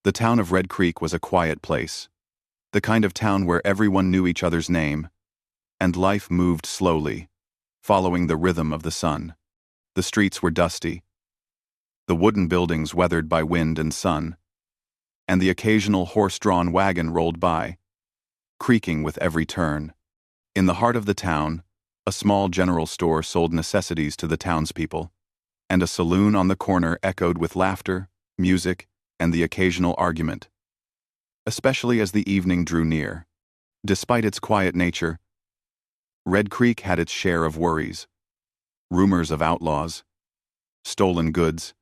The town of Red Creek was a quiet place, the kind of town where everyone knew each other's name, and life moved slowly, following the rhythm of the sun. The streets were dusty, the wooden buildings weathered by wind and sun, and the occasional horse-drawn wagon rolled by, creaking with every turn. In the heart of the town, a small general store sold necessities to the townspeople, and a saloon on the corner echoed with laughter, music, and the occasional argument. Especially as the evening drew near. Despite its quiet nature, Red Creek had its share of worries. Rumors of outlaws, stolen goods,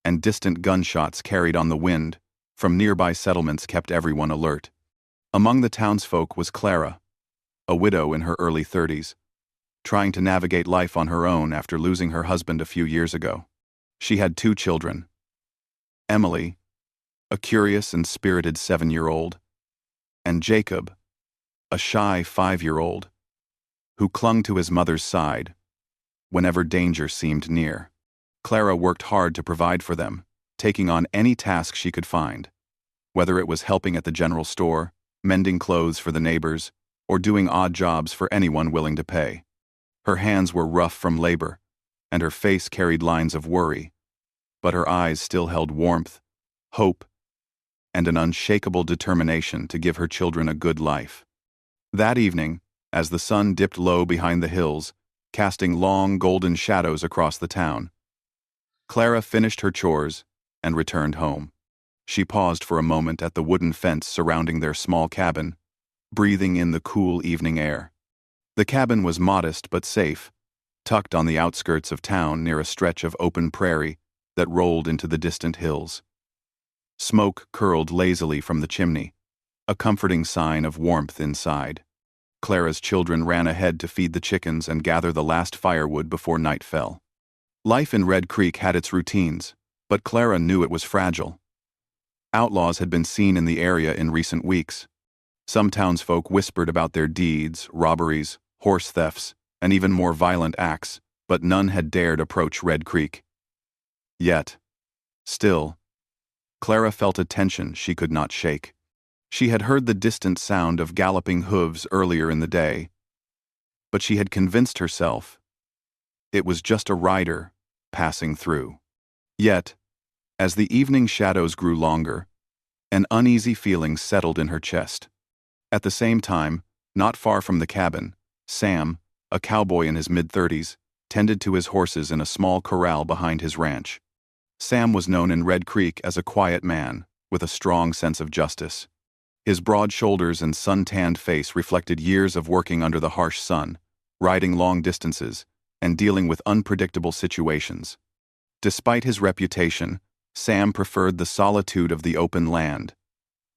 and distant gunshots carried on the wind from nearby settlements kept everyone alert. Among the townsfolk was Clara, a widow in her early 30s, trying to navigate life on her own after losing her husband a few years ago. She had 2 children. Emily, a curious and spirited 7-year-old, and Jacob, a shy 5-year-old, who clung to his mother's side whenever danger seemed near. Clara worked hard to provide for them, taking on any task she could find, whether it was helping at the general store, mending clothes for the neighbors, or doing odd jobs for anyone willing to pay. Her hands were rough from labor, and her face carried lines of worry, but her eyes still held warmth, hope, and an unshakable determination to give her children a good life. That evening, as the sun dipped low behind the hills, casting long golden shadows across the town, Clara finished her chores and returned home. She paused for a moment at the wooden fence surrounding their small cabin, breathing in the cool evening air. The cabin was modest but safe, tucked on the outskirts of town near a stretch of open prairie that rolled into the distant hills. Smoke curled lazily from the chimney, a comforting sign of warmth inside. Clara's children ran ahead to feed the chickens and gather the last firewood before night fell. Life in Red Creek had its routines, but Clara knew it was fragile. Outlaws had been seen in the area in recent weeks. Some townsfolk whispered about their deeds, robberies, horse thefts, and even more violent acts, but none had dared approach Red Creek. Yet, still, Clara felt a tension she could not shake. She had heard the distant sound of galloping hooves earlier in the day, but she had convinced herself it was just a rider passing through. Yet, as the evening shadows grew longer, an uneasy feeling settled in her chest. At the same time, not far from the cabin, Sam, a cowboy in his mid-30s, tended to his horses in a small corral behind his ranch. Sam was known in Red Creek as a quiet man, with a strong sense of justice. His broad shoulders and sun-tanned face reflected years of working under the harsh sun, riding long distances, and dealing with unpredictable situations. Despite his reputation, Sam preferred the solitude of the open land,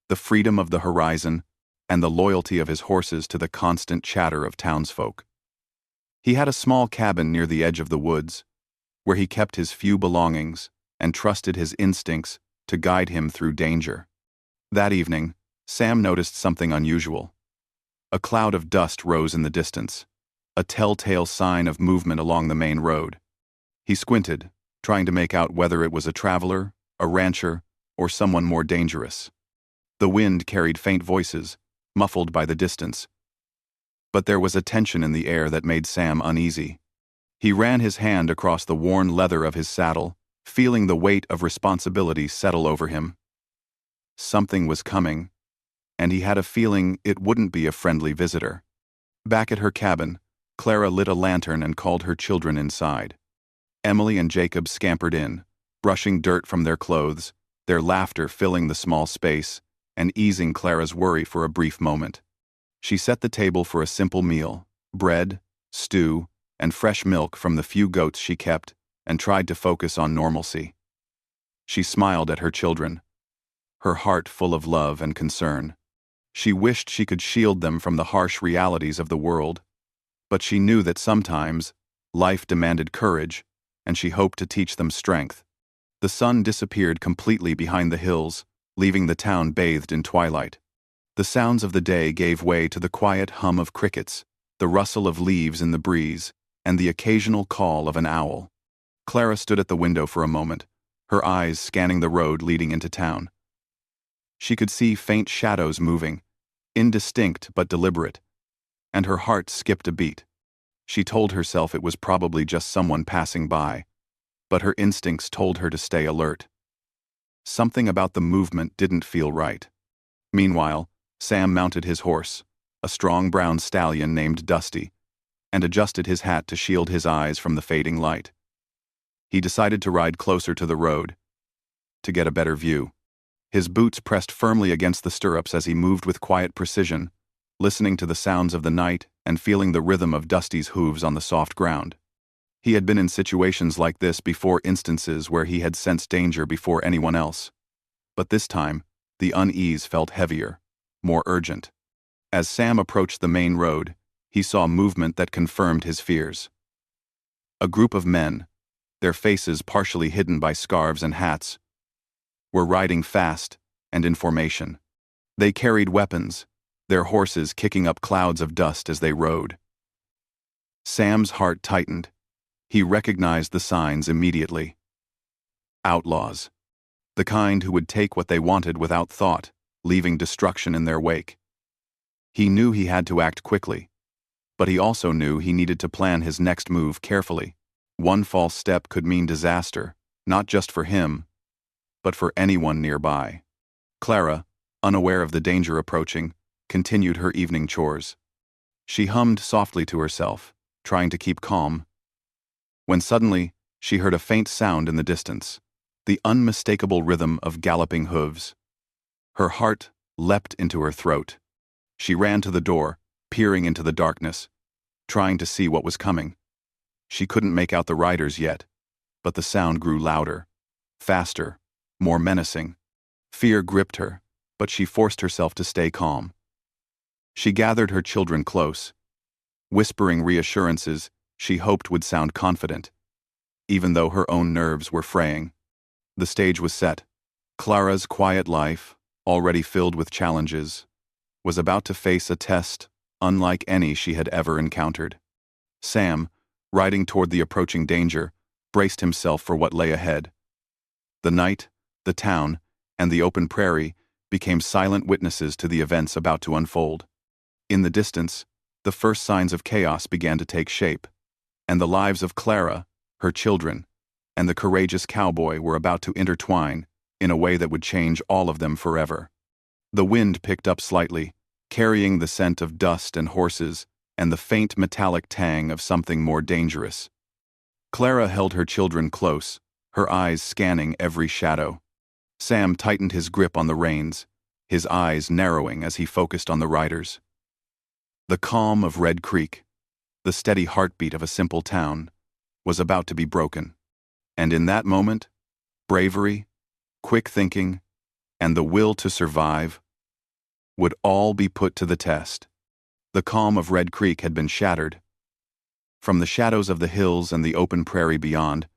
the freedom of the horizon, and the loyalty of his horses to the constant chatter of townsfolk. He had a small cabin near the edge of the woods, where he kept his few belongings and trusted his instincts to guide him through danger. That evening, Sam noticed something unusual. A cloud of dust rose in the distance, a telltale sign of movement along the main road. He squinted, trying to make out whether it was a traveler, a rancher, or someone more dangerous. The wind carried faint voices, muffled by the distance, but there was a tension in the air that made Sam uneasy. He ran his hand across the worn leather of his saddle, feeling the weight of responsibility settle over him. Something was coming, and he had a feeling it wouldn't be a friendly visitor. Back at her cabin, Clara lit a lantern and called her children inside. Emily and Jacob scampered in, brushing dirt from their clothes, their laughter filling the small space and easing Clara's worry for a brief moment. She set the table for a simple meal, bread, stew, and fresh milk from the few goats she kept, and tried to focus on normalcy. She smiled at her children, her heart full of love and concern. She wished she could shield them from the harsh realities of the world, but she knew that sometimes life demanded courage, and she hoped to teach them strength. The sun disappeared completely behind the hills, leaving the town bathed in twilight. The sounds of the day gave way to the quiet hum of crickets, the rustle of leaves in the breeze, and the occasional call of an owl. Clara stood at the window for a moment, her eyes scanning the road leading into town. She could see faint shadows moving, indistinct but deliberate, and her heart skipped a beat. She told herself it was probably just someone passing by, but her instincts told her to stay alert. Something about the movement didn't feel right. Meanwhile, Sam mounted his horse, a strong brown stallion named Dusty, and adjusted his hat to shield his eyes from the fading light. He decided to ride closer to the road, to get a better view. His boots pressed firmly against the stirrups as he moved with quiet precision, listening to the sounds of the night and feeling the rhythm of Dusty's hooves on the soft ground. He had been in situations like this before, instances where he had sensed danger before anyone else. But this time, the unease felt heavier, more urgent. As Sam approached the main road, he saw movement that confirmed his fears. A group of men, their faces partially hidden by scarves and hats, were riding fast and in formation. They carried weapons, their horses kicking up clouds of dust as they rode. Sam's heart tightened. He recognized the signs immediately. Outlaws. The kind who would take what they wanted without thought, leaving destruction in their wake. He knew he had to act quickly, but he also knew he needed to plan his next move carefully. One false step could mean disaster, not just for him, but for anyone nearby. Clara, unaware of the danger approaching, continued her evening chores. She hummed softly to herself, trying to keep calm, when suddenly she heard a faint sound in the distance, the unmistakable rhythm of galloping hooves. Her heart leapt into her throat. She ran to the door, peering into the darkness, trying to see what was coming. She couldn't make out the riders yet, but the sound grew louder, faster, more menacing. Fear gripped her, but she forced herself to stay calm. She gathered her children close, whispering reassurances she hoped would sound confident, even though her own nerves were fraying. The stage was set. Clara's quiet life, already filled with challenges, was about to face a test unlike any she had ever encountered. Sam, riding toward the approaching danger, braced himself for what lay ahead. The night, the town, and the open prairie became silent witnesses to the events about to unfold. In the distance, the first signs of chaos began to take shape, and the lives of Clara, her children, and the courageous cowboy were about to intertwine in a way that would change all of them forever. The wind picked up slightly, carrying the scent of dust and horses and the faint metallic tang of something more dangerous. Clara held her children close, her eyes scanning every shadow. Sam tightened his grip on the reins, his eyes narrowing as he focused on the riders. The calm of Red Creek, the steady heartbeat of a simple town, was about to be broken. And in that moment, bravery, quick thinking, and the will to survive would all be put to the test. The calm of Red Creek had been shattered. From the shadows of the hills and the open prairie beyond,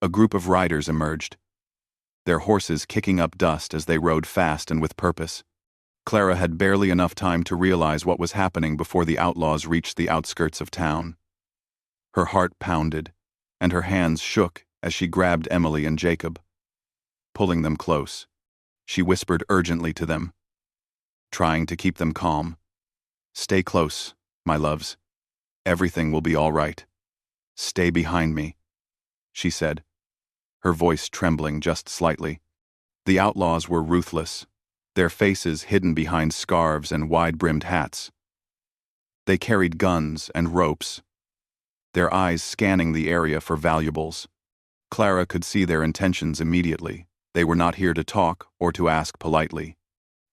a group of riders emerged, their horses kicking up dust as they rode fast and with purpose. Clara had barely enough time to realize what was happening before the outlaws reached the outskirts of town. Her heart pounded, and her hands shook as she grabbed Emily and Jacob. Pulling them close, she whispered urgently to them, trying to keep them calm. "Stay close, my loves. Everything will be all right. Stay behind me," she said, her voice trembling just slightly. The outlaws were ruthless, their faces hidden behind scarves and wide-brimmed hats. They carried guns and ropes, their eyes scanning the area for valuables. Clara could see their intentions immediately. They were not here to talk or to ask politely.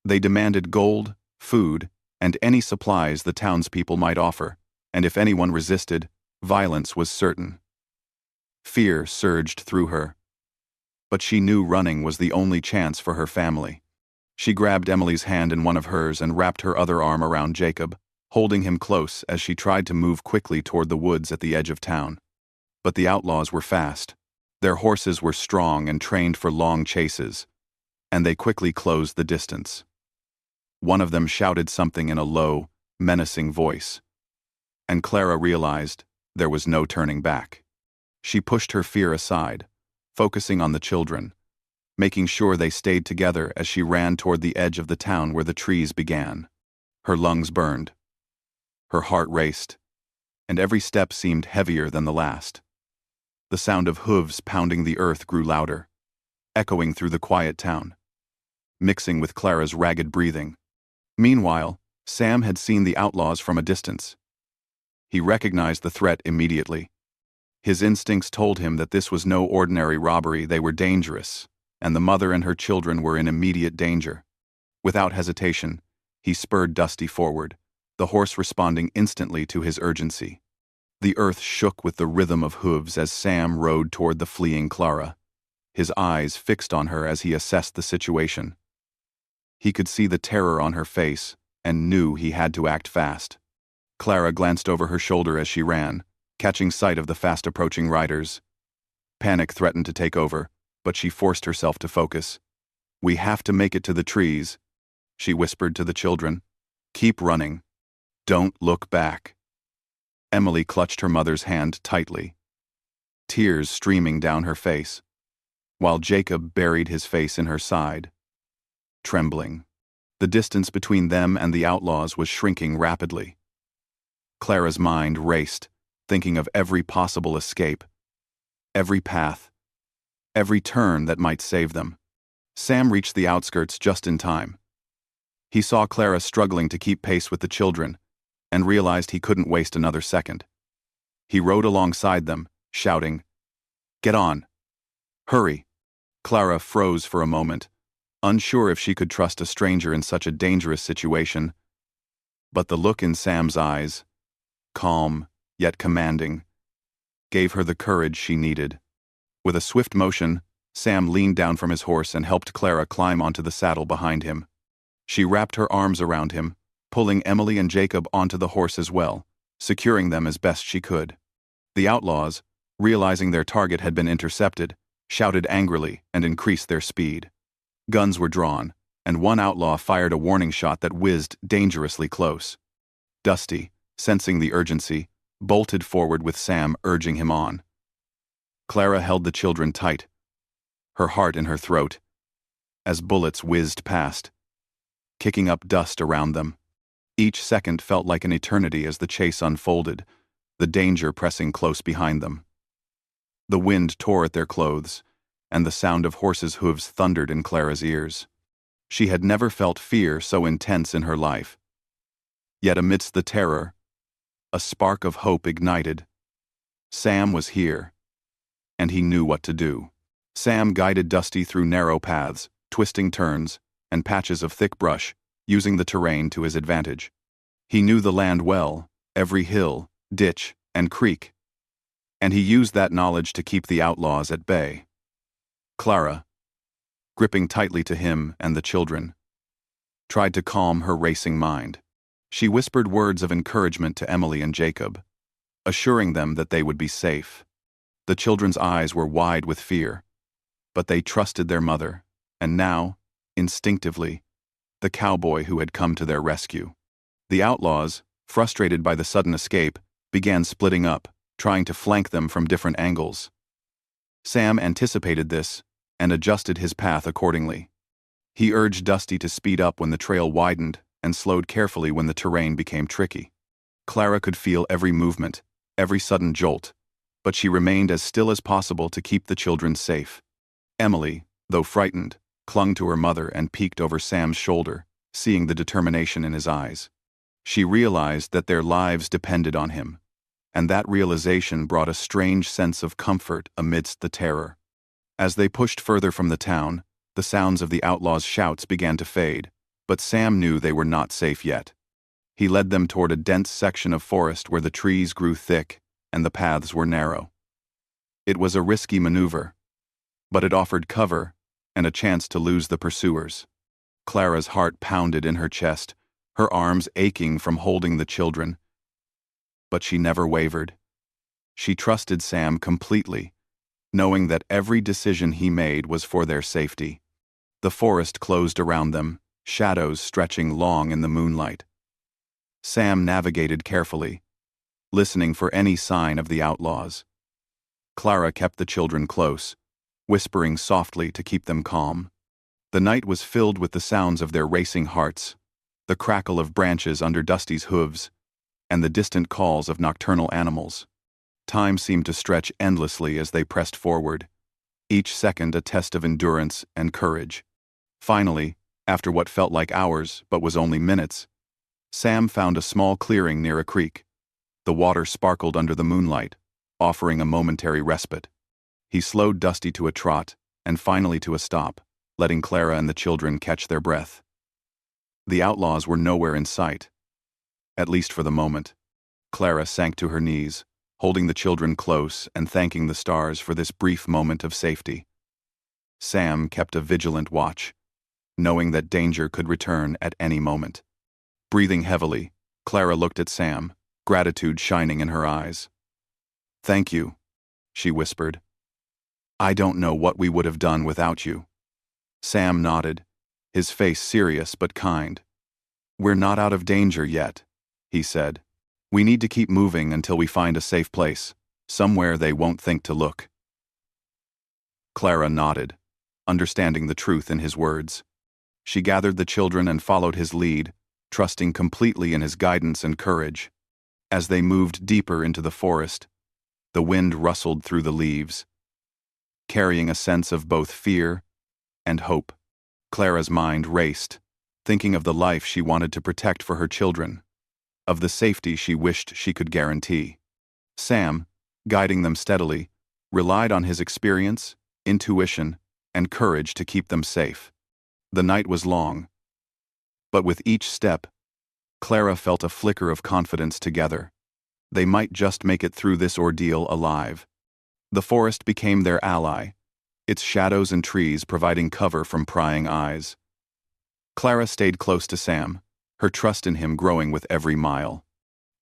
They demanded gold, food, and any supplies the townspeople might offer, and if anyone resisted, violence was certain. Fear surged through her, but she knew running was the only chance for her family. She grabbed Emily's hand in one of hers and wrapped her other arm around Jacob, holding him close as she tried to move quickly toward the woods at the edge of town. But the outlaws were fast. Their horses were strong and trained for long chases, and they quickly closed the distance. One of them shouted something in a low, menacing voice, and Clara realized there was no turning back. She pushed her fear aside, focusing on the children, making sure they stayed together as she ran toward the edge of the town where the trees began. Her lungs burned. Her heart raced, and every step seemed heavier than the last. The sound of hooves pounding the earth grew louder, echoing through the quiet town, mixing with Clara's ragged breathing. Meanwhile, Sam had seen the outlaws from a distance. He recognized the threat immediately. His instincts told him that this was no ordinary robbery. They were dangerous, and the mother and her children were in immediate danger. Without hesitation, he spurred Dusty forward, the horse responding instantly to his urgency. The earth shook with the rhythm of hooves as Sam rode toward the fleeing Clara, his eyes fixed on her as he assessed the situation. He could see the terror on her face and knew he had to act fast. Clara glanced over her shoulder as she ran, catching sight of the fast-approaching riders. Panic threatened to take over, but she forced herself to focus. "We have to make it to the trees," she whispered to the children. "Keep running. Don't look back." Emily clutched her mother's hand tightly, tears streaming down her face, while Jacob buried his face in her side, trembling. The distance between them and the outlaws was shrinking rapidly. Clara's mind raced, thinking of every possible escape, every path, every turn that might save them. Sam reached the outskirts just in time. He saw Clara struggling to keep pace with the children, and realized he couldn't waste another second. He rode alongside them, shouting, "Get on! Hurry!" Clara froze for a moment, unsure if she could trust a stranger in such a dangerous situation. But the look in Sam's eyes, calm yet commanding, gave her the courage she needed. With a swift motion, Sam leaned down from his horse and helped Clara climb onto the saddle behind him. She wrapped her arms around him, pulling Emily and Jacob onto the horse as well, securing them as best she could. The outlaws, realizing their target had been intercepted, shouted angrily and increased their speed. Guns were drawn, and one outlaw fired a warning shot that whizzed dangerously close. Dusty, sensing the urgency, bolted forward with Sam urging him on. Clara held the children tight, her heart in her throat, as bullets whizzed past, kicking up dust around them. Each second felt like an eternity as the chase unfolded, the danger pressing close behind them. The wind tore at their clothes, and the sound of horses' hooves thundered in Clara's ears. She had never felt fear so intense in her life. Yet amidst the terror, a spark of hope ignited. Sam was here, and he knew what to do. Sam guided Dusty through narrow paths, twisting turns, and patches of thick brush, using the terrain to his advantage. He knew the land well, every hill, ditch, and creek, and he used that knowledge to keep the outlaws at bay. Clara, gripping tightly to him and the children, tried to calm her racing mind. She whispered words of encouragement to Emily and Jacob, assuring them that they would be safe. The children's eyes were wide with fear, but they trusted their mother, and now, instinctively, the cowboy who had come to their rescue. The outlaws, frustrated by the sudden escape, began splitting up, trying to flank them from different angles. Sam anticipated this and adjusted his path accordingly. He urged Dusty to speed up when the trail widened and slowed carefully when the terrain became tricky. Clara could feel every movement, every sudden jolt, but she remained as still as possible to keep the children safe. Emily, though frightened, clung to her mother and peeked over Sam's shoulder, seeing the determination in his eyes. She realized that their lives depended on him, and that realization brought a strange sense of comfort amidst the terror. As they pushed further from the town, the sounds of the outlaws' shouts began to fade, but Sam knew they were not safe yet. He led them toward a dense section of forest where the trees grew thick and the paths were narrow. It was a risky maneuver, but it offered cover and a chance to lose the pursuers. Clara's heart pounded in her chest, her arms aching from holding the children. But she never wavered. She trusted Sam completely, knowing that every decision he made was for their safety. The forest closed around them, shadows stretching long in the moonlight. Sam navigated carefully, listening for any sign of the outlaws. Clara kept the children close, whispering softly to keep them calm. The night was filled with the sounds of their racing hearts, the crackle of branches under Dusty's hooves, and the distant calls of nocturnal animals. Time seemed to stretch endlessly as they pressed forward, each second a test of endurance and courage. Finally, after what felt like hours but was only minutes, Sam found a small clearing near a creek. The water sparkled under the moonlight, offering a momentary respite. He slowed Dusty to a trot, and finally to a stop, letting Clara and the children catch their breath. The outlaws were nowhere in sight, at least for the moment. Clara sank to her knees, holding the children close and thanking the stars for this brief moment of safety. Sam kept a vigilant watch, knowing that danger could return at any moment. Breathing heavily, Clara looked at Sam, gratitude shining in her eyes. "Thank you," she whispered. "I don't know what we would have done without you." Sam nodded, his face serious but kind. "We're not out of danger yet," he said. "We need to keep moving until we find a safe place, somewhere they won't think to look." Clara nodded, understanding the truth in his words. She gathered the children and followed his lead, trusting completely in his guidance and courage. As they moved deeper into the forest, the wind rustled through the leaves, carrying a sense of both fear and hope. Clara's mind raced, thinking of the life she wanted to protect for her children, of the safety she wished she could guarantee. Sam, guiding them steadily, relied on his experience, intuition, and courage to keep them safe. The night was long, but with each step, Clara felt a flicker of confidence together. They might just make it through this ordeal alive. The forest became their ally, its shadows and trees providing cover from prying eyes. Clara stayed close to Sam, her trust in him growing with every mile.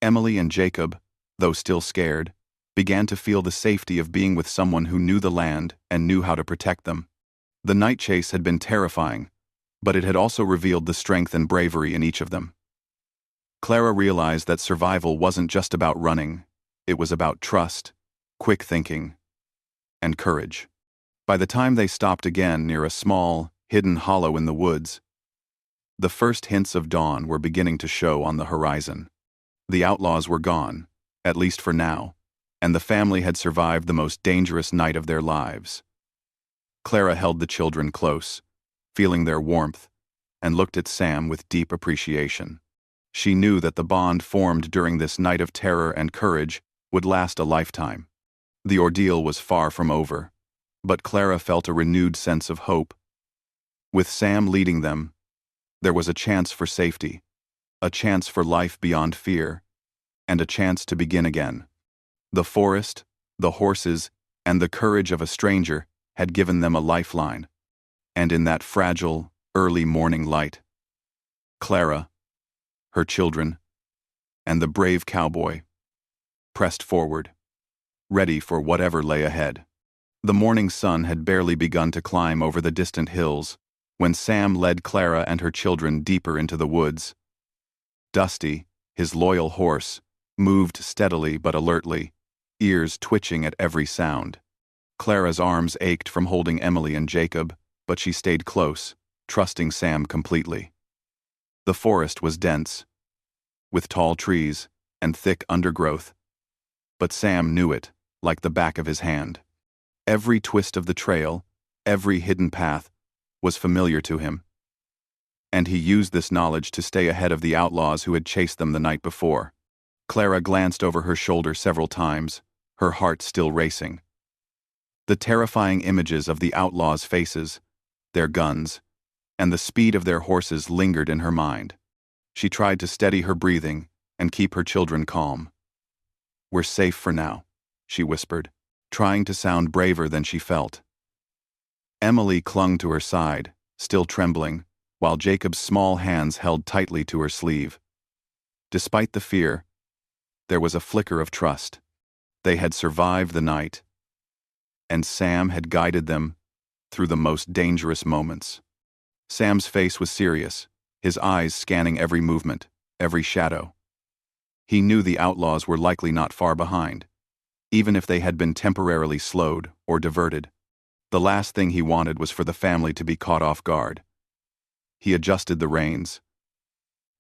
Emily and Jacob, though still scared, began to feel the safety of being with someone who knew the land and knew how to protect them. The night chase had been terrifying, but it had also revealed the strength and bravery in each of them. Clara realized that survival wasn't just about running, it was about trust, quick thinking, and courage. By the time they stopped again near a small, hidden hollow in the woods, the first hints of dawn were beginning to show on the horizon. The outlaws were gone, at least for now, and the family had survived the most dangerous night of their lives. Clara held the children close, feeling their warmth, and looked at Sam with deep appreciation. She knew that the bond formed during this night of terror and courage would last a lifetime. The ordeal was far from over, but Clara felt a renewed sense of hope. With Sam leading them, there was a chance for safety, a chance for life beyond fear, and a chance to begin again. The forest, the horses, and the courage of a stranger had given them a lifeline, and in that fragile, early morning light, Clara, her children, and the brave cowboy pressed forward, ready for whatever lay ahead. The morning sun had barely begun to climb over the distant hills when Sam led Clara and her children deeper into the woods. Dusty, his loyal horse, moved steadily but alertly, ears twitching at every sound. Clara's arms ached from holding Emily and Jacob, but she stayed close, trusting Sam completely. The forest was dense, with tall trees and thick undergrowth, but Sam knew it like the back of his hand. Every twist of the trail, every hidden path, was familiar to him, and he used this knowledge to stay ahead of the outlaws who had chased them the night before. Clara glanced over her shoulder several times, her heart still racing. The terrifying images of the outlaws' faces, their guns, and the speed of their horses lingered in her mind. She tried to steady her breathing and keep her children calm. "We're safe for now," she whispered, trying to sound braver than she felt. Emily clung to her side, still trembling, while Jacob's small hands held tightly to her sleeve. Despite the fear, there was a flicker of trust. They had survived the night, and Sam had guided them through the most dangerous moments. Sam's face was serious, his eyes scanning every movement, every shadow. He knew the outlaws were likely not far behind, even if they had been temporarily slowed or diverted. The last thing he wanted was for the family to be caught off guard. He adjusted the reins,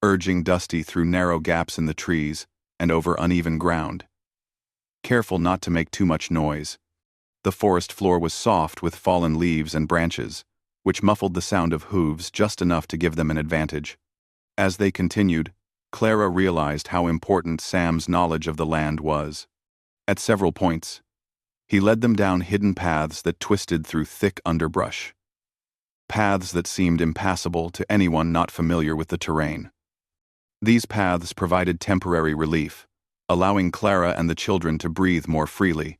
urging Dusty through narrow gaps in the trees and over uneven ground. Careful not to make too much noise. The forest floor was soft with fallen leaves and branches, which muffled the sound of hooves just enough to give them an advantage. As they continued, Clara realized how important Sam's knowledge of the land was. At several points, he led them down hidden paths that twisted through thick underbrush. Paths that seemed impassable to anyone not familiar with the terrain. These paths provided temporary relief, allowing Clara and the children to breathe more freely,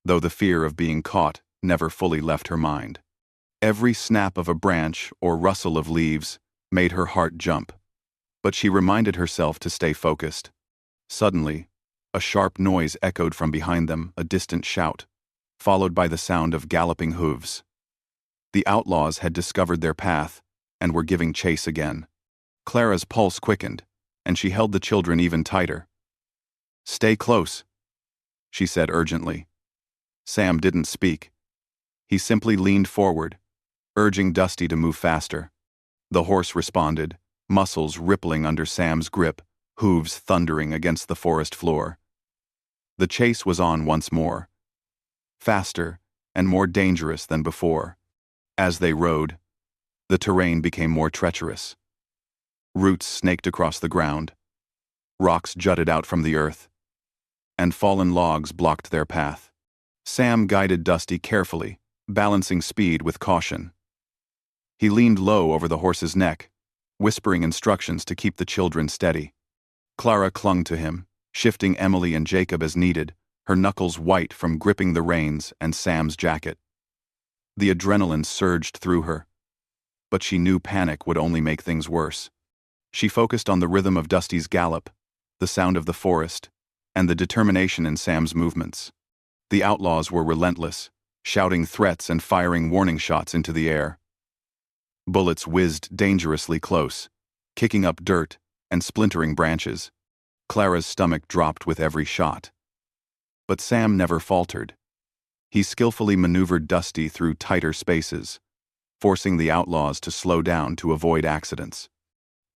though the fear of being caught never fully left her mind. Every snap of a branch or rustle of leaves made her heart jump, but she reminded herself to stay focused. Suddenly, a sharp noise echoed from behind them, a distant shout, followed by the sound of galloping hooves. The outlaws had discovered their path and were giving chase again. Clara's pulse quickened, and she held the children even tighter. "Stay close," she said urgently. Sam didn't speak. He simply leaned forward, urging Dusty to move faster. The horse responded, muscles rippling under Sam's grip, hooves thundering against the forest floor. The chase was on once more, faster and more dangerous than before. As they rode, the terrain became more treacherous. Roots snaked across the ground, rocks jutted out from the earth, and fallen logs blocked their path. Sam guided Dusty carefully, balancing speed with caution. He leaned low over the horse's neck, whispering instructions to keep the children steady. Clara clung to him, shifting Emily and Jacob as needed, her knuckles white from gripping the reins and Sam's jacket. The adrenaline surged through her, but she knew panic would only make things worse. She focused on the rhythm of Dusty's gallop, the sound of the forest, and the determination in Sam's movements. The outlaws were relentless, shouting threats and firing warning shots into the air. Bullets whizzed dangerously close, kicking up dirt and splintering branches. Clara's stomach dropped with every shot. But Sam never faltered. He skillfully maneuvered Dusty through tighter spaces, forcing the outlaws to slow down to avoid accidents.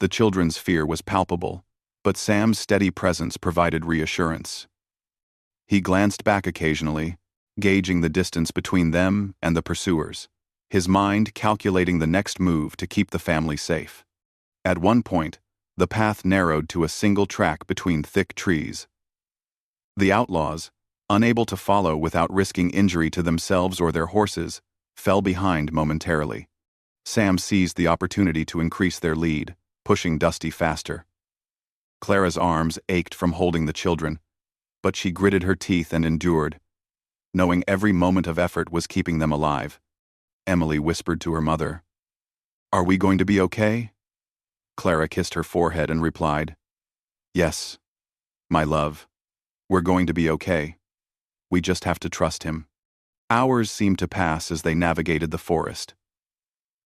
The children's fear was palpable, but Sam's steady presence provided reassurance. He glanced back occasionally, gauging the distance between them and the pursuers, his mind calculating the next move to keep the family safe. At one point, the path narrowed to a single track between thick trees. The outlaws, unable to follow without risking injury to themselves or their horses, fell behind momentarily. Sam seized the opportunity to increase their lead, pushing Dusty faster. Clara's arms ached from holding the children, but she gritted her teeth and endured, knowing every moment of effort was keeping them alive. Emily whispered to her mother, "Are we going to be okay?" Clara kissed her forehead and replied, "Yes, my love, we're going to be okay. We just have to trust him." Hours seemed to pass as they navigated the forest.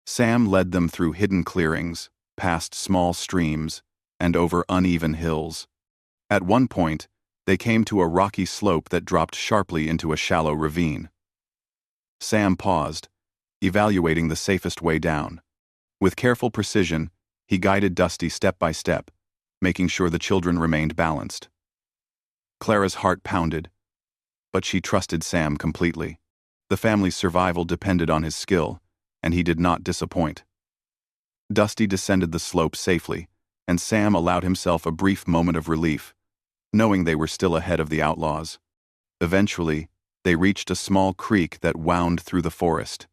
Sam led them through hidden clearings, past small streams, and over uneven hills. At one point, they came to a rocky slope that dropped sharply into a shallow ravine. Sam paused, evaluating the safest way down. With careful precision, he guided Dusty step by step, making sure the children remained balanced. Clara's heart pounded, but she trusted Sam completely. The family's survival depended on his skill, and he did not disappoint. Dusty descended the slope safely, and Sam allowed himself a brief moment of relief, knowing they were still ahead of the outlaws. Eventually, they reached a small creek that wound through the forest,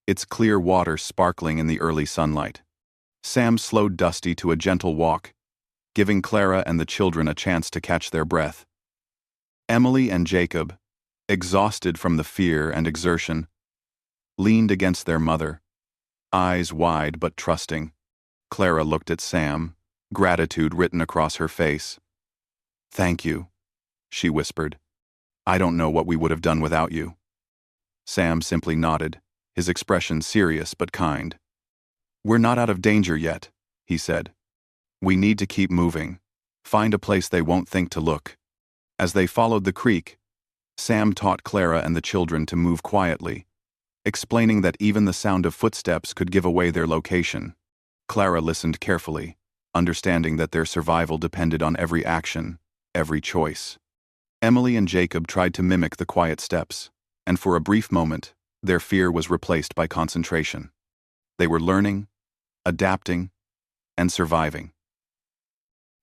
its clear water sparkling in the early sunlight. Sam slowed Dusty to a gentle walk, giving Clara and the children a chance to catch their breath. Emily and Jacob, exhausted from the fear and exertion, leaned against their mother, eyes wide but trusting. Clara looked at Sam, gratitude written across her face. "Thank you," she whispered. "I don't know what we would have done without you." Sam simply nodded, his expression serious but kind. "We're not out of danger yet," he said. "We need to keep moving, find a place they won't think to look." As they followed the creek, Sam taught Clara and the children to move quietly, explaining that even the sound of footsteps could give away their location. Clara listened carefully, understanding that their survival depended on every action, every choice. Emily and Jacob tried to mimic the quiet steps, and for a brief moment, their fear was replaced by concentration. They were learning, adapting, and surviving.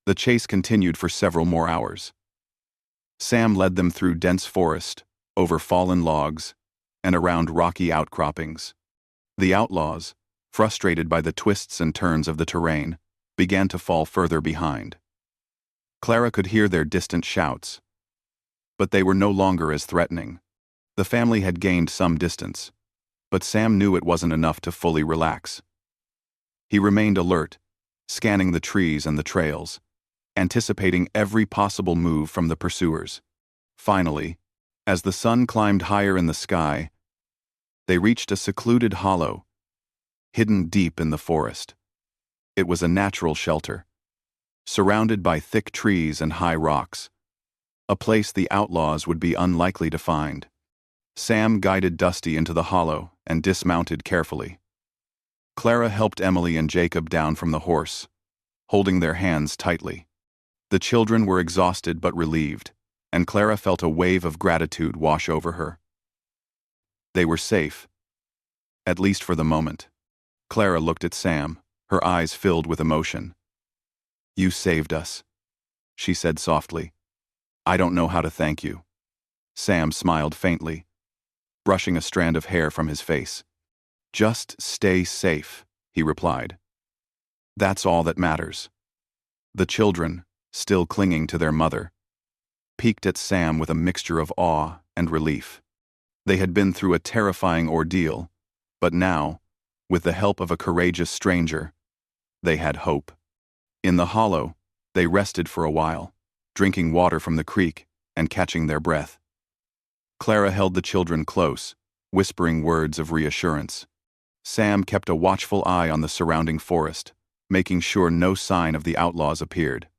The chase continued for several more hours. Sam led them through dense forest, over fallen logs, and around rocky outcroppings. The outlaws, frustrated by the twists and turns of the terrain, began to fall further behind. Clara could hear their distant shouts, but they were no longer as threatening. The family had gained some distance, but Sam knew it wasn't enough to fully relax. He remained alert, scanning the trees and the trails, anticipating every possible move from the pursuers. Finally, as the sun climbed higher in the sky, they reached a secluded hollow, hidden deep in the forest. It was a natural shelter, surrounded by thick trees and high rocks, a place the outlaws would be unlikely to find. Sam guided Dusty into the hollow and dismounted carefully. Clara helped Emily and Jacob down from the horse, holding their hands tightly. The children were exhausted but relieved, and Clara felt a wave of gratitude wash over her. They were safe, at least for the moment. Clara looked at Sam, her eyes filled with emotion. "You saved us," she said softly. "I don't know how to thank you." Sam smiled faintly, brushing a strand of hair from his face. "Just stay safe," he replied. "That's all that matters." The children, still clinging to their mother, peeked at Sam with a mixture of awe and relief. They had been through a terrifying ordeal, but now, with the help of a courageous stranger, they had hope. In the hollow, they rested for a while, drinking water from the creek and catching their breath. Clara held the children close, whispering words of reassurance. Sam kept a watchful eye on the surrounding forest, making sure no sign of the outlaws appeared.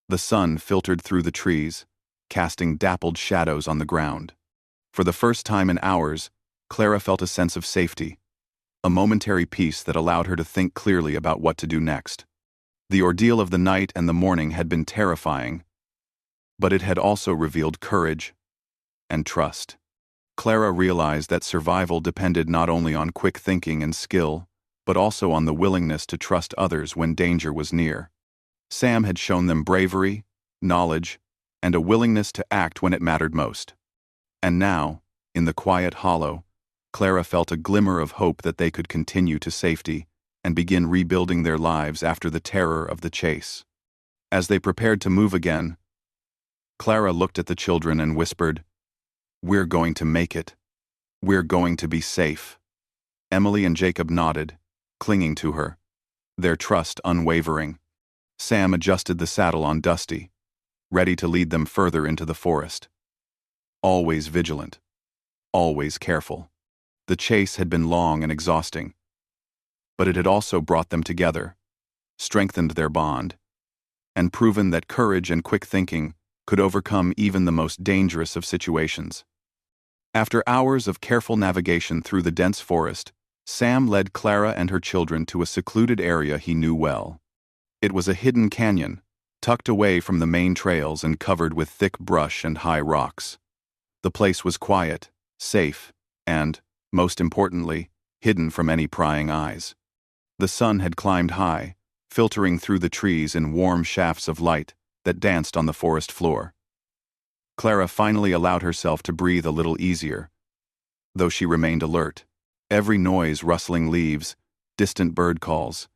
The sun filtered through the trees, casting dappled shadows on the ground. For the first time in hours, Clara felt a sense of safety, a momentary peace that allowed her to think clearly about what to do next. The ordeal of the night and the morning had been terrifying, but it had also revealed courage and trust. Clara realized that survival depended not only on quick thinking and skill, but also on the willingness to trust others when danger was near. Sam had shown them bravery, knowledge, and a willingness to act when it mattered most. And now, in the quiet hollow, Clara felt a glimmer of hope that they could continue to safety and begin rebuilding their lives after the terror of the chase. As they prepared to move again, Clara looked at the children and whispered, "We're going to make it. We're going to be safe." Emily and Jacob nodded, clinging to her, their trust unwavering. Sam adjusted the saddle on Dusty, ready to lead them further into the forest. Always vigilant, always careful. The chase had been long and exhausting, but it had also brought them together, strengthened their bond, and proven that courage and quick thinking could overcome even the most dangerous of situations. After hours of careful navigation through the dense forest, Sam led Clara and her children to a secluded area he knew well. It was a hidden canyon, tucked away from the main trails and covered with thick brush and high rocks. The place was quiet, safe, and, most importantly, hidden from any prying eyes. The sun had climbed high, filtering through the trees in warm shafts of light that danced on the forest floor. Clara finally allowed herself to breathe a little easier, though she remained alert. Every noise, rustling leaves, distant bird calls,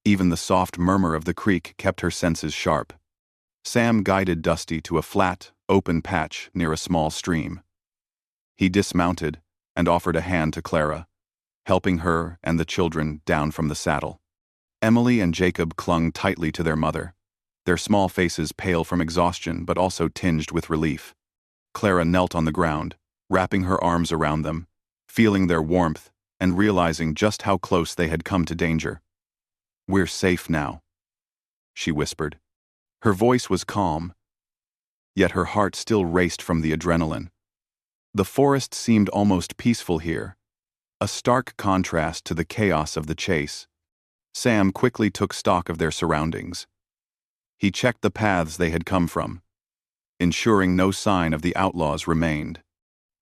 even the soft murmur of the creek kept her senses sharp. Sam guided Dusty to a flat, open patch near a small stream. He dismounted and offered a hand to Clara, helping her and the children down from the saddle. Emily and Jacob clung tightly to their mother, their small faces pale from exhaustion but also tinged with relief. Clara knelt on the ground, wrapping her arms around them, feeling their warmth and realizing just how close they had come to danger. "We're safe now," she whispered. Her voice was calm, yet her heart still raced from the adrenaline. The forest seemed almost peaceful here, a stark contrast to the chaos of the chase. Sam quickly took stock of their surroundings. He checked the paths they had come from, ensuring no sign of the outlaws remained.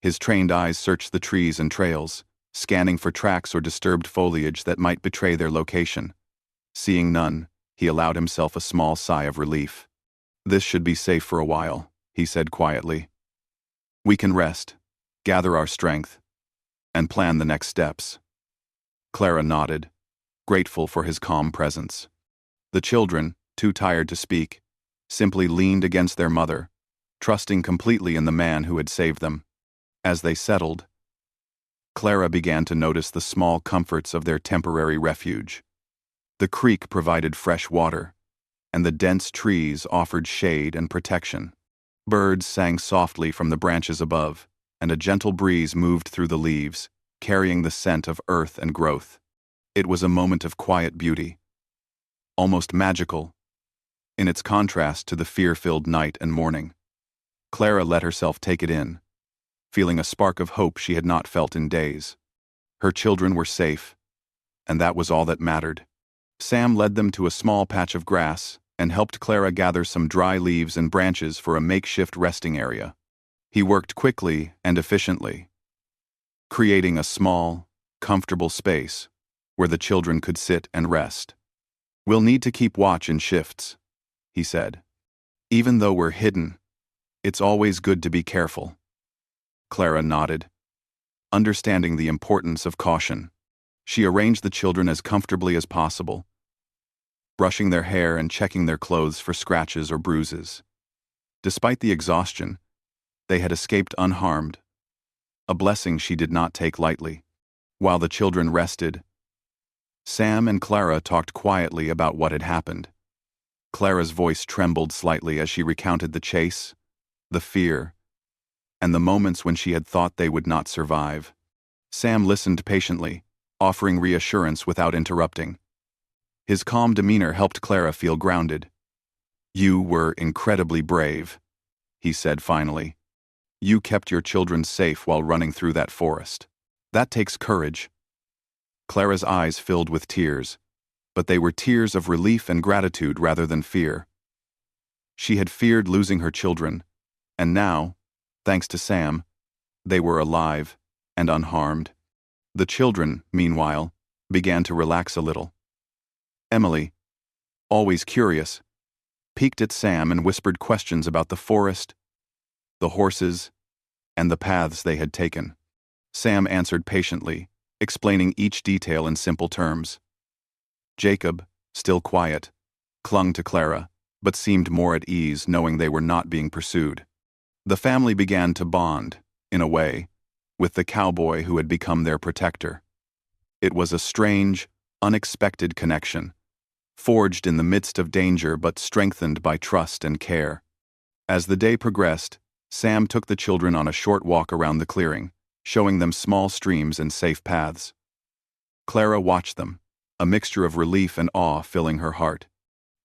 His trained eyes searched the trees and trails, scanning for tracks or disturbed foliage that might betray their location. Seeing none, he allowed himself a small sigh of relief. "This should be safe for a while," he said quietly. "We can rest, gather our strength, and plan the next steps." Clara nodded, grateful for his calm presence. The children, too tired to speak, simply leaned against their mother, trusting completely in the man who had saved them. As they settled, Clara began to notice the small comforts of their temporary refuge. The creek provided fresh water, and the dense trees offered shade and protection. Birds sang softly from the branches above, and a gentle breeze moved through the leaves, carrying the scent of earth and growth. It was a moment of quiet beauty, almost magical, in its contrast to the fear-filled night and morning. Clara let herself take it in, feeling a spark of hope she had not felt in days. Her children were safe, and that was all that mattered. Sam led them to a small patch of grass and helped Clara gather some dry leaves and branches for a makeshift resting area. He worked quickly and efficiently, creating a small, comfortable space where the children could sit and rest. "We'll need to keep watch in shifts," he said. "Even though we're hidden, it's always good to be careful." Clara nodded, understanding the importance of caution. She arranged the children as comfortably as possible, brushing their hair and checking their clothes for scratches or bruises. Despite the exhaustion, they had escaped unharmed, a blessing she did not take lightly. While the children rested, Sam and Clara talked quietly about what had happened. Clara's voice trembled slightly as she recounted the chase, the fear, and the moments when she had thought they would not survive. Sam listened patiently, offering reassurance without interrupting. His calm demeanor helped Clara feel grounded. "You were incredibly brave," he said finally. "You kept your children safe while running through that forest. That takes courage." Clara's eyes filled with tears, but they were tears of relief and gratitude rather than fear. She had feared losing her children, and now, thanks to Sam, they were alive and unharmed. The children, meanwhile, began to relax a little. Emily, always curious, peeked at Sam and whispered questions about the forest, the horses, and the paths they had taken. Sam answered patiently, explaining each detail in simple terms. Jacob, still quiet, clung to Clara, but seemed more at ease knowing they were not being pursued. The family began to bond, in a way, with the cowboy who had become their protector. It was a strange, unexpected connection, forged in the midst of danger but strengthened by trust and care. As the day progressed, Sam took the children on a short walk around the clearing, showing them small streams and safe paths. Clara watched them, a mixture of relief and awe filling her heart.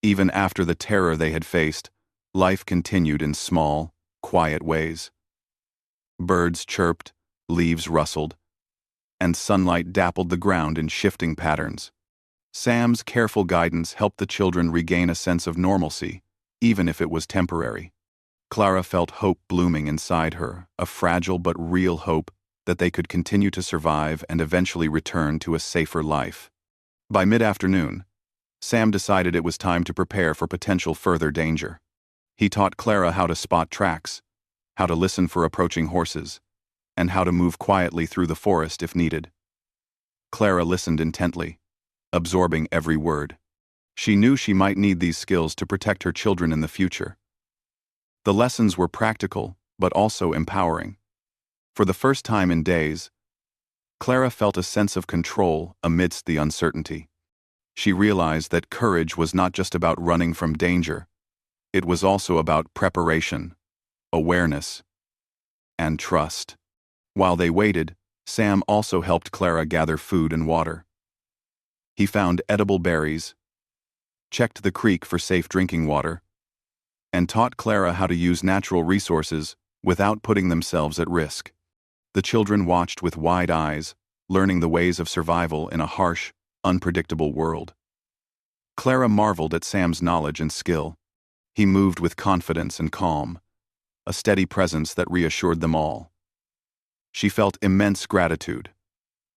Even after the terror they had faced, life continued in small, quiet ways. Birds chirped, leaves rustled, and sunlight dappled the ground in shifting patterns. Sam's careful guidance helped the children regain a sense of normalcy, even if it was temporary. Clara felt hope blooming inside her, a fragile but real hope that they could continue to survive and eventually return to a safer life. By mid-afternoon, Sam decided it was time to prepare for potential further danger. He taught Clara how to spot tracks, how to listen for approaching horses, and how to move quietly through the forest if needed. Clara listened intently, absorbing every word. She knew she might need these skills to protect her children in the future. The lessons were practical, but also empowering. For the first time in days, Clara felt a sense of control amidst the uncertainty. She realized that courage was not just about running from danger. It was also about preparation, awareness, and trust. While they waited, Sam also helped Clara gather food and water. He found edible berries, checked the creek for safe drinking water, and taught Clara how to use natural resources without putting themselves at risk. The children watched with wide eyes, learning the ways of survival in a harsh, unpredictable world. Clara marveled at Sam's knowledge and skill. He moved with confidence and calm, a steady presence that reassured them all. She felt immense gratitude,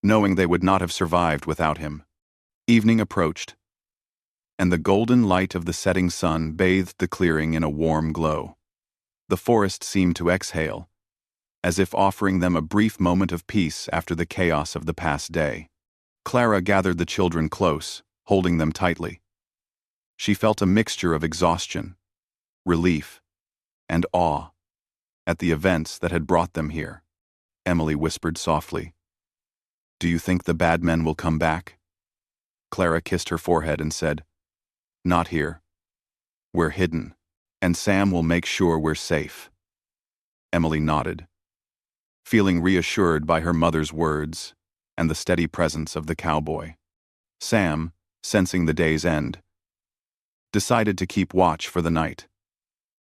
knowing they would not have survived without him. Evening approached, and the golden light of the setting sun bathed the clearing in a warm glow. The forest seemed to exhale, as if offering them a brief moment of peace after the chaos of the past day. Clara gathered the children close, holding them tightly. She felt a mixture of exhaustion, relief, and awe at the events that had brought them here. Emily whispered softly, "Do you think the bad men will come back?" Clara kissed her forehead and said, "Not here. We're hidden, and Sam will make sure we're safe." Emily nodded, feeling reassured by her mother's words and the steady presence of the cowboy. Sam, sensing the day's end, decided to keep watch for the night.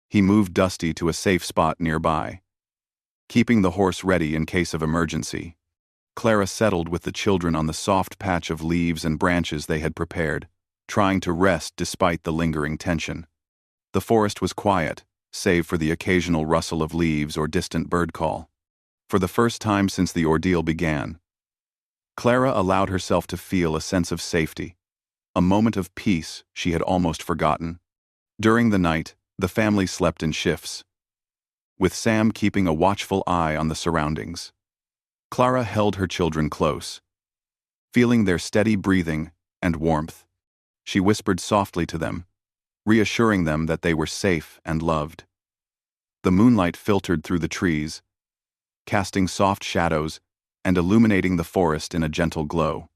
He moved Dusty to a safe spot nearby, keeping the horse ready in case of emergency. Clara settled with the children on the soft patch of leaves and branches they had prepared, trying to rest despite the lingering tension. The forest was quiet, save for the occasional rustle of leaves or distant bird call. For the first time since the ordeal began, Clara allowed herself to feel a sense of safety, a moment of peace she had almost forgotten. During the night, the family slept in shifts, with Sam keeping a watchful eye on the surroundings. Clara held her children close, feeling their steady breathing and warmth. She whispered softly to them, reassuring them that they were safe and loved. The moonlight filtered through the trees, casting soft shadows and illuminating the forest in a gentle glow.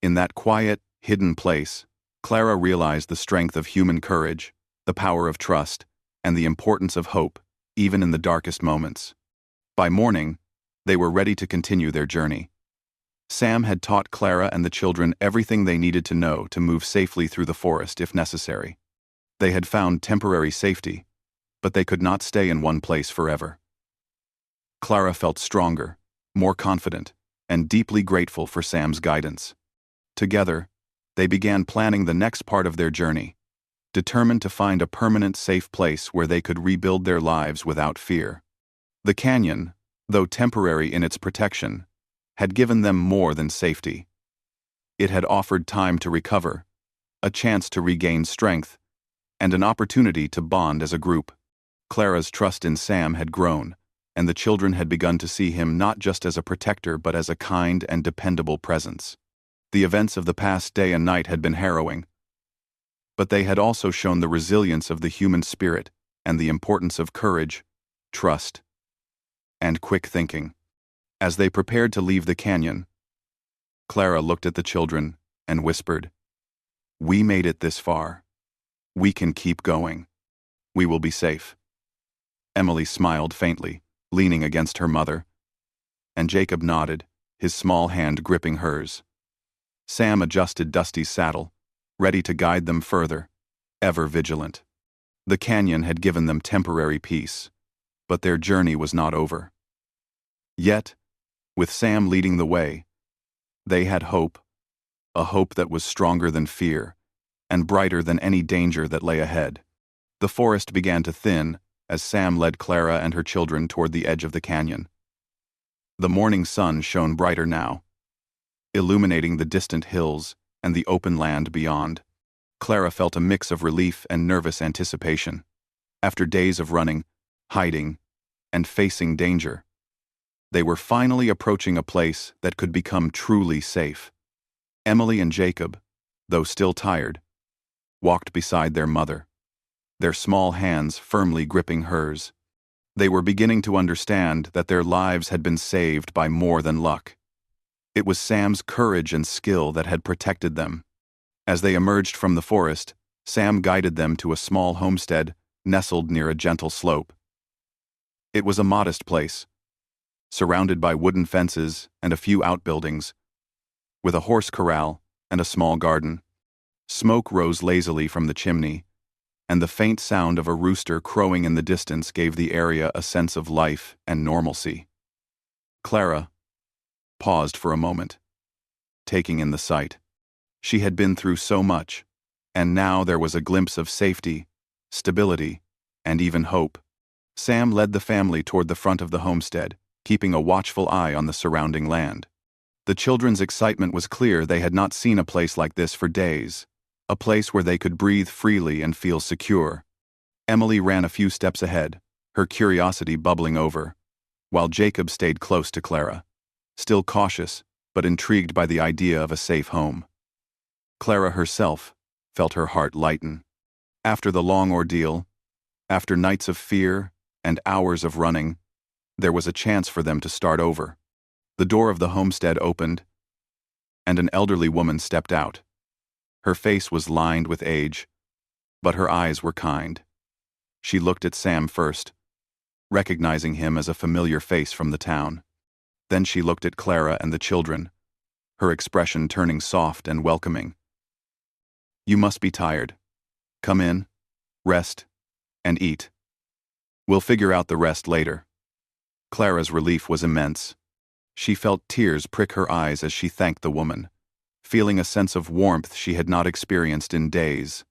In that quiet, hidden place, Clara realized the strength of human courage, the power of trust, and the importance of hope, even in the darkest moments. By morning, they were ready to continue their journey. Sam had taught Clara and the children everything they needed to know to move safely through the forest if necessary. They had found temporary safety, but they could not stay in one place forever. Clara felt stronger, more confident, and deeply grateful for Sam's guidance. Together, they began planning the next part of their journey, determined to find a permanent safe place where they could rebuild their lives without fear. The canyon, though temporary in its protection, had given them more than safety. It had offered time to recover, a chance to regain strength, and an opportunity to bond as a group. Clara's trust in Sam had grown, and the children had begun to see him not just as a protector but as a kind and dependable presence. The events of the past day and night had been harrowing, but they had also shown the resilience of the human spirit and the importance of courage, trust, and quick thinking. As they prepared to leave the canyon, Clara looked at the children and whispered, "We made it this far. We can keep going. We will be safe." Emily smiled faintly, leaning against her mother, and Jacob nodded, his small hand gripping hers. Sam adjusted Dusty's saddle, ready to guide them further, ever vigilant. The canyon had given them temporary peace, but their journey was not over. Yet, with Sam leading the way, they had hope, a hope that was stronger than fear, and brighter than any danger that lay ahead. The forest began to thin as Sam led Clara and her children toward the edge of the canyon. The morning sun shone brighter now, illuminating the distant hills and the open land beyond. Clara felt a mix of relief and nervous anticipation. After days of running, hiding, and facing danger, they were finally approaching a place that could become truly safe. Emily and Jacob, though still tired, walked beside their mother, their small hands firmly gripping hers. They were beginning to understand that their lives had been saved by more than luck. It was Sam's courage and skill that had protected them. As they emerged from the forest, Sam guided them to a small homestead nestled near a gentle slope. It was a modest place, surrounded by wooden fences and a few outbuildings, with a horse corral and a small garden. Smoke rose lazily from the chimney, and the faint sound of a rooster crowing in the distance gave the area a sense of life and normalcy. Clara paused for a moment, taking in the sight. She had been through so much, and now there was a glimpse of safety, stability, and even hope. Sam led the family toward the front of the homestead, keeping a watchful eye on the surrounding land. The children's excitement was clear. They had not seen a place like this for days, a place where they could breathe freely and feel secure. Emily ran a few steps ahead, her curiosity bubbling over, while Jacob stayed close to Clara, still cautious but intrigued by the idea of a safe home. Clara herself felt her heart lighten. After the long ordeal, after nights of fear and hours of running, there was a chance for them to start over. The door of the homestead opened, and an elderly woman stepped out. Her face was lined with age, but her eyes were kind. She looked at Sam first, recognizing him as a familiar face from the town. Then she looked at Clara and the children, her expression turning soft and welcoming. "You must be tired. Come in, rest, and eat. We'll figure out the rest later." Clara's relief was immense. She felt tears prick her eyes as she thanked the woman, feeling a sense of warmth she had not experienced in days.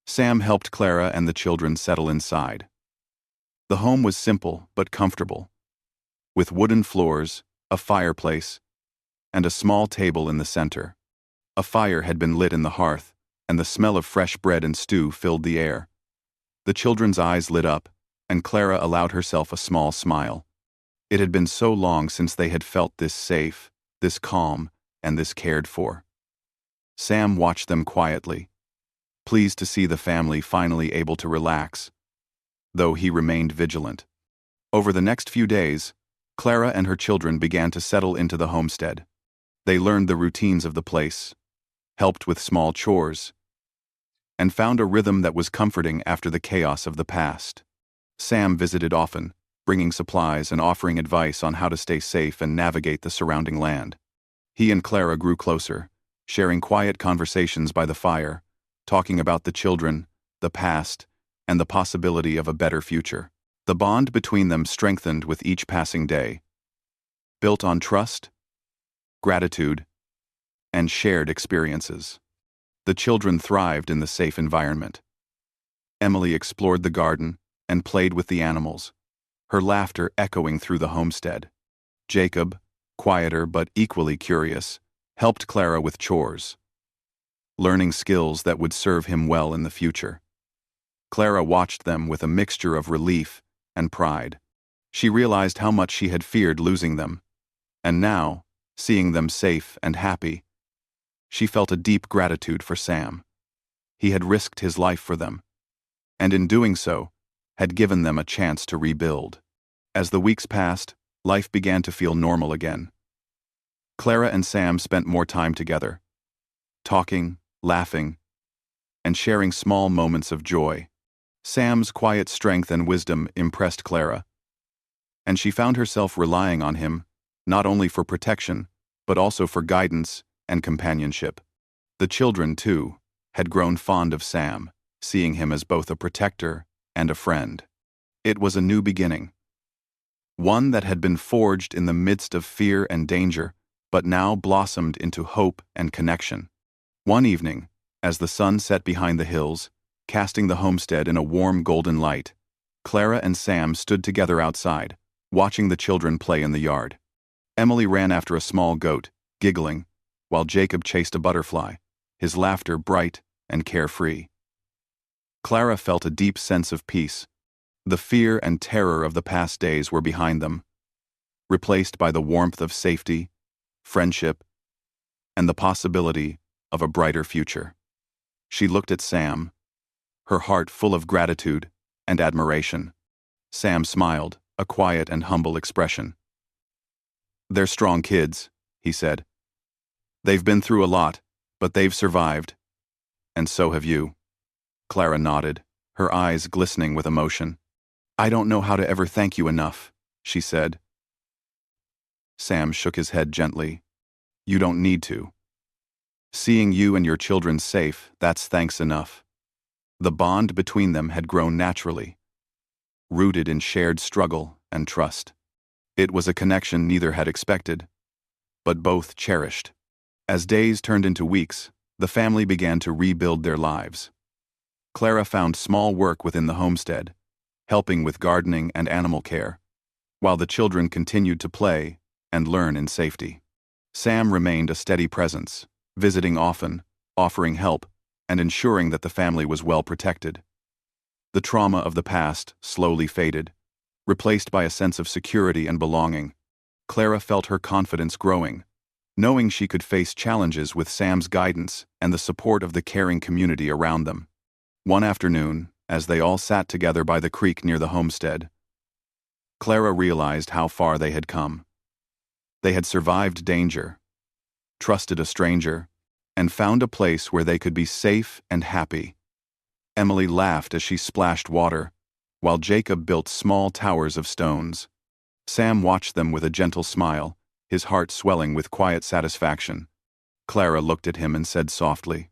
Sam helped Clara and the children settle inside. The home was simple but comfortable, with wooden floors, a fireplace, and a small table in the center. A fire had been lit in the hearth, and the smell of fresh bread and stew filled the air. The children's eyes lit up, and Clara allowed herself a small smile. It had been so long since they had felt this safe, this calm, and this cared for. Sam watched them quietly, pleased to see the family finally able to relax, though he remained vigilant. Over the next few days, Clara and her children began to settle into the homestead. They learned the routines of the place, helped with small chores, and found a rhythm that was comforting after the chaos of the past. Sam visited often, bringing supplies and offering advice on how to stay safe and navigate the surrounding land. He and Clara grew closer, sharing quiet conversations by the fire, talking about the children, the past, and the possibility of a better future. The bond between them strengthened with each passing day, built on trust, gratitude, and shared experiences. The children thrived in the safe environment. Emily explored the garden and played with the animals, her laughter echoing through the homestead. Jacob, quieter but equally curious, helped Clara with chores, learning skills that would serve him well in the future. Clara watched them with a mixture of relief and pride. She realized how much she had feared losing them, and now, seeing them safe and happy, she felt a deep gratitude for Sam. He had risked his life for them, and in doing so, had given them a chance to rebuild. As the weeks passed, life began to feel normal again. Clara and Sam spent more time together, talking, laughing, and sharing small moments of joy. Sam's quiet strength and wisdom impressed Clara, and she found herself relying on him, not only for protection, but also for guidance and companionship. The children, too, had grown fond of Sam, seeing him as both a protector and a friend. It was a new beginning, one that had been forged in the midst of fear and danger, but now blossomed into hope and connection. One evening, as the sun set behind the hills, casting the homestead in a warm golden light, Clara and Sam stood together outside, watching the children play in the yard. Emily ran after a small goat, giggling, while Jacob chased a butterfly, his laughter bright and carefree. Clara felt a deep sense of peace. The fear and terror of the past days were behind them, replaced by the warmth of safety, friendship, and the possibility of a brighter future. She looked at Sam, her heart full of gratitude and admiration. Sam smiled, a quiet and humble expression. "They're strong kids," he said. "They've been through a lot, but they've survived. And so have you." Clara nodded, her eyes glistening with emotion. "I don't know how to ever thank you enough," she said. Sam shook his head gently. "You don't need to. Seeing you and your children safe, that's thanks enough." The bond between them had grown naturally, rooted in shared struggle and trust. It was a connection neither had expected, but both cherished. As days turned into weeks, the family began to rebuild their lives. Clara found small work within the homestead, helping with gardening and animal care, while the children continued to play and learn in safety. Sam remained a steady presence, visiting often, offering help, and ensuring that the family was well protected. The trauma of the past slowly faded, replaced by a sense of security and belonging. Clara felt her confidence growing, knowing she could face challenges with Sam's guidance and the support of the caring community around them. One afternoon, as they all sat together by the creek near the homestead, Clara realized how far they had come. They had survived danger, trusted a stranger, and found a place where they could be safe and happy. Emily laughed as she splashed water, while Jacob built small towers of stones. Sam watched them with a gentle smile, his heart swelling with quiet satisfaction. Clara looked at him and said softly,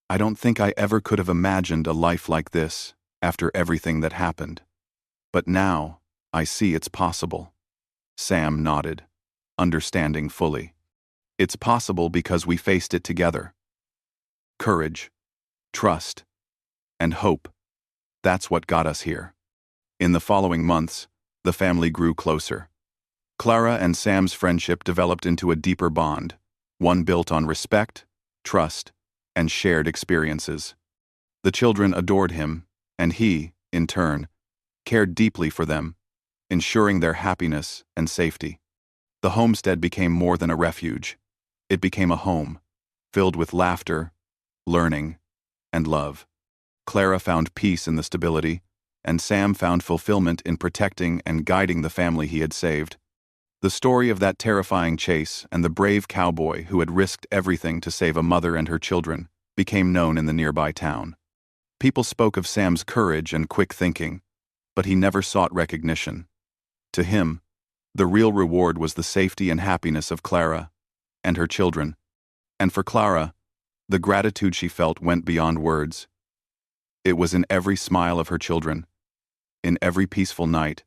"I don't think I ever could have imagined a life like this after everything that happened. But now, I see it's possible." Sam nodded, understanding fully. "It's possible because we faced it together. Courage, trust, and hope. That's what got us here." In the following months, the family grew closer. Clara and Sam's friendship developed into a deeper bond, one built on respect, trust, and shared experiences. The children adored him, and he, in turn, cared deeply for them, ensuring their happiness and safety. The homestead became more than a refuge. It became a home, filled with laughter, learning, and love. Clara found peace in the stability, and Sam found fulfillment in protecting and guiding the family he had saved. The story of that terrifying chase and the brave cowboy who had risked everything to save a mother and her children became known in the nearby town. People spoke of Sam's courage and quick thinking, but he never sought recognition. To him, the real reward was the safety and happiness of Clara and her children. And for Clara, the gratitude she felt went beyond words. It was in every smile of her children, in every peaceful night,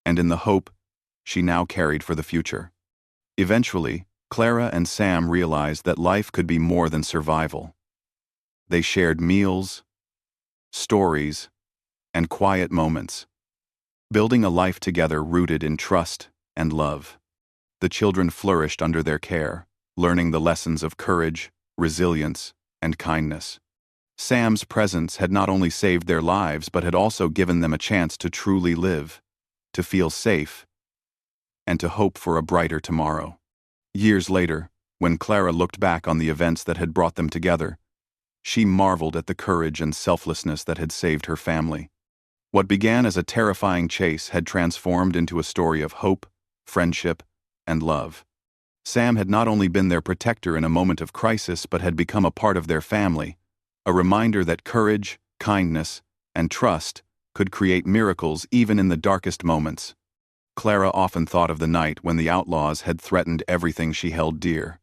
and in the hope she now carried for the future. Eventually, Clara and Sam realized that life could be more than survival. They shared meals, stories, and quiet moments, building a life together rooted in trust and love. The children flourished under their care, learning the lessons of courage, resilience, and kindness. Sam's presence had not only saved their lives but had also given them a chance to truly live, to feel safe, and to hope for a brighter tomorrow. Years later, when Clara looked back on the events that had brought them together, she marveled at the courage and selflessness that had saved her family. What began as a terrifying chase had transformed into a story of hope, friendship, and love. Sam had not only been their protector in a moment of crisis but had become a part of their family, a reminder that courage, kindness, and trust could create miracles even in the darkest moments. Clara often thought of the night when the outlaws had threatened everything she held dear.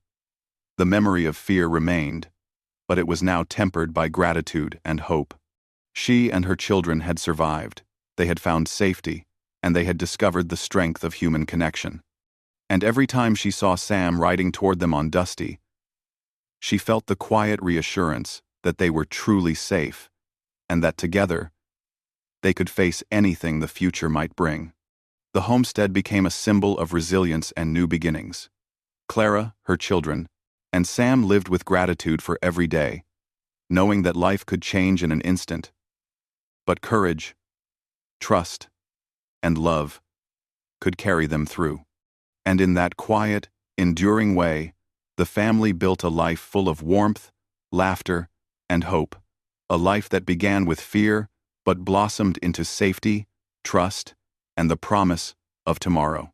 The memory of fear remained, but it was now tempered by gratitude and hope. She and her children had survived, they had found safety, and they had discovered the strength of human connection. And every time she saw Sam riding toward them on Dusty, she felt the quiet reassurance that they were truly safe, and that together, they could face anything the future might bring. The homestead became a symbol of resilience and new beginnings. Clara, her children, and Sam lived with gratitude for every day, knowing that life could change in an instant. But courage, trust, and love could carry them through. And in that quiet, enduring way, the family built a life full of warmth, laughter, and hope, a life that began with fear but blossomed into safety, trust, and the promise of tomorrow.